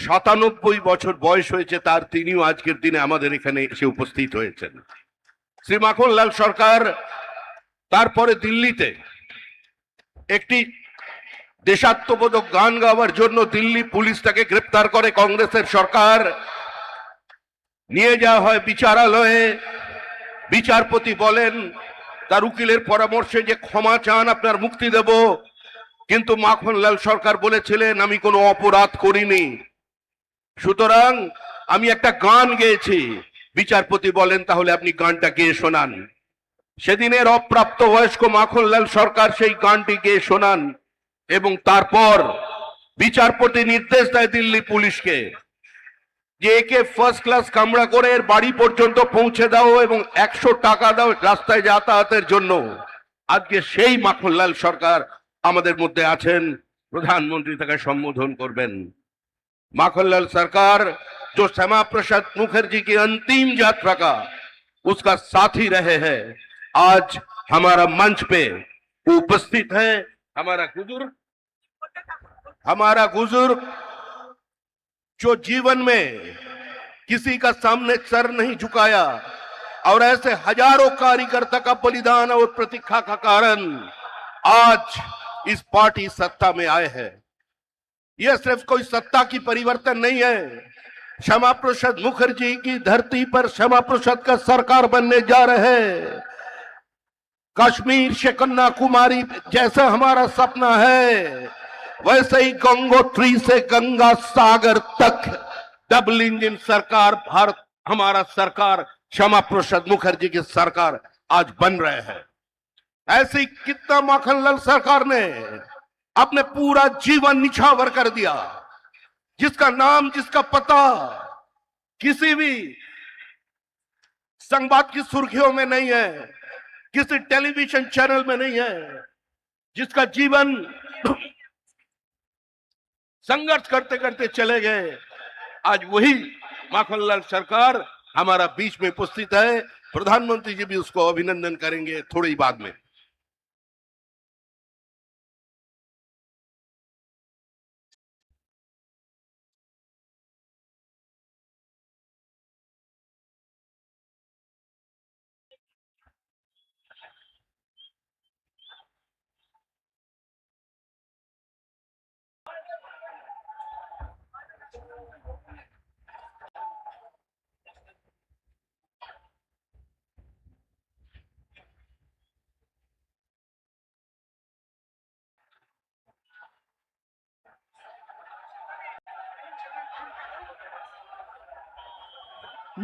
97 বছর বয়স হয়েছে তার, তিনিও আজকের দিনে আমাদের এখানে এসে উপস্থিত হয়েছেন। শ্রী মাখনলাল সরকার তারপরে দিল্লিতে একটি দেশাত্মবোধক গান গাওয়ার জন্য দিল্লি পুলিশ তাকে গ্রেপ্তার করে। কংগ্রেসের সরকার নিয়ে যাওয়া হয় বিচারালয়ে। বিচারপতি বলেন তার উকিলের পরামর্শে যে ক্ষমা চান, আপনার মুক্তি দেব। কিন্তু মাখনলাল সরকার বলেছিলেন আমি কোনো অপরাধ করিনি, সুতরাং আমি একটা গান গেয়েছি। বিচারপতি বলেন তাহলে আপনি গানটা গেয়ে শোনান। সেদিনের অপ্রাপ্ত বয়স্ক মাখনলাল সরকার সেই গানটি গেয়ে শোনান এবং তারপর বিচারপতি নির্দেশ দেয় দিল্লি পুলিশকে যে একে ফার্স্ট ক্লাস কামরা করে এর বাড়ি পর্যন্ত পৌঁছে দাও এবং 100 টাকা দাও রাস্তায় যাতায়াতের জন্য। আজকে সেই মাখনলাল সরকার আমাদের মধ্যে আছেন, প্রধানমন্ত্রী তাকে সম্বোধন করবেন। माखनलाल सरकार जो श्यामा प्रसाद मुखर्जी की अंतिम यात्रा का उसका साथी रहे हैं, आज हमारा मंच पे उपस्थित है। हमारा बुजुर्ग जो जीवन में किसी का सामने सर नहीं झुकाया और ऐसे हजारों कार्यकर्ता का बलिदान और प्रतीक्षा का कारण आज इस पार्टी सत्ता में आए हैं। यह सिर्फ कोई सत्ता की परिवर्तन नहीं है, श्यामा प्रसाद मुखर्जी की धरती पर श्यामा प्रसाद का सरकार बनने जा रहे हैं। कश्मीर से कन्याकुमारी जैसा हमारा सपना है, वैसे ही गंगोत्री से गंगा सागर तक डबल इंजन सरकार भारत, हमारा सरकार श्यामा प्रसाद मुखर्जी की सरकार आज बन रहे हैं। ऐसी कितना माखनलाल सरकार ने अपने पूरा जीवन निछावर कर दिया, जिसका नाम जिसका पता किसी भी संवाद की सुर्खियों में नहीं है, किसी टेलीविजन चैनल में नहीं है, जिसका जीवन संघर्ष करते करते चले गए। आज वही माखनलाल सरकार हमारा बीच में उपस्थित है। प्रधानमंत्री जी भी उसको अभिनंदन करेंगे थोड़ी बाद में।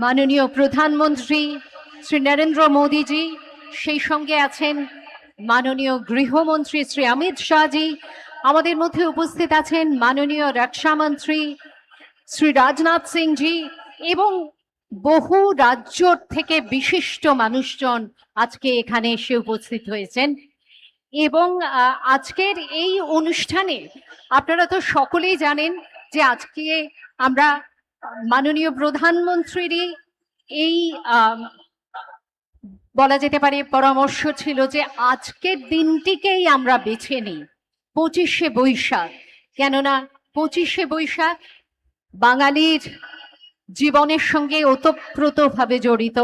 মাননীয় প্রধানমন্ত্রী শ্রী নরেন্দ্র মোদীজি, সেই সঙ্গে আছেন মাননীয় গৃহমন্ত্রী শ্রী অমিত শাহজি, আমাদের মধ্যে উপস্থিত আছেন মাননীয় রক্ষামন্ত্রী শ্রী রাজনাথ সিংজি এবং বহু রাজ্য থেকে বিশিষ্ট মানুষজন আজকে এখানে এসে উপস্থিত হয়েছেন। এবং আজকের এই অনুষ্ঠানে আপনারা তো সকলেই জানেন যে আজকে আমরা মাননীয় প্রধানমন্ত্রীরই এই বলা যেতে পারে পরামর্শ ছিল যে আজকের দিনটিকেই আমরা বেছে নিই 25শে বৈশাখ। কেননা 25শে বৈশাখ বাঙালির জীবনের সঙ্গে ওতপ্রোতভাবে জড়িত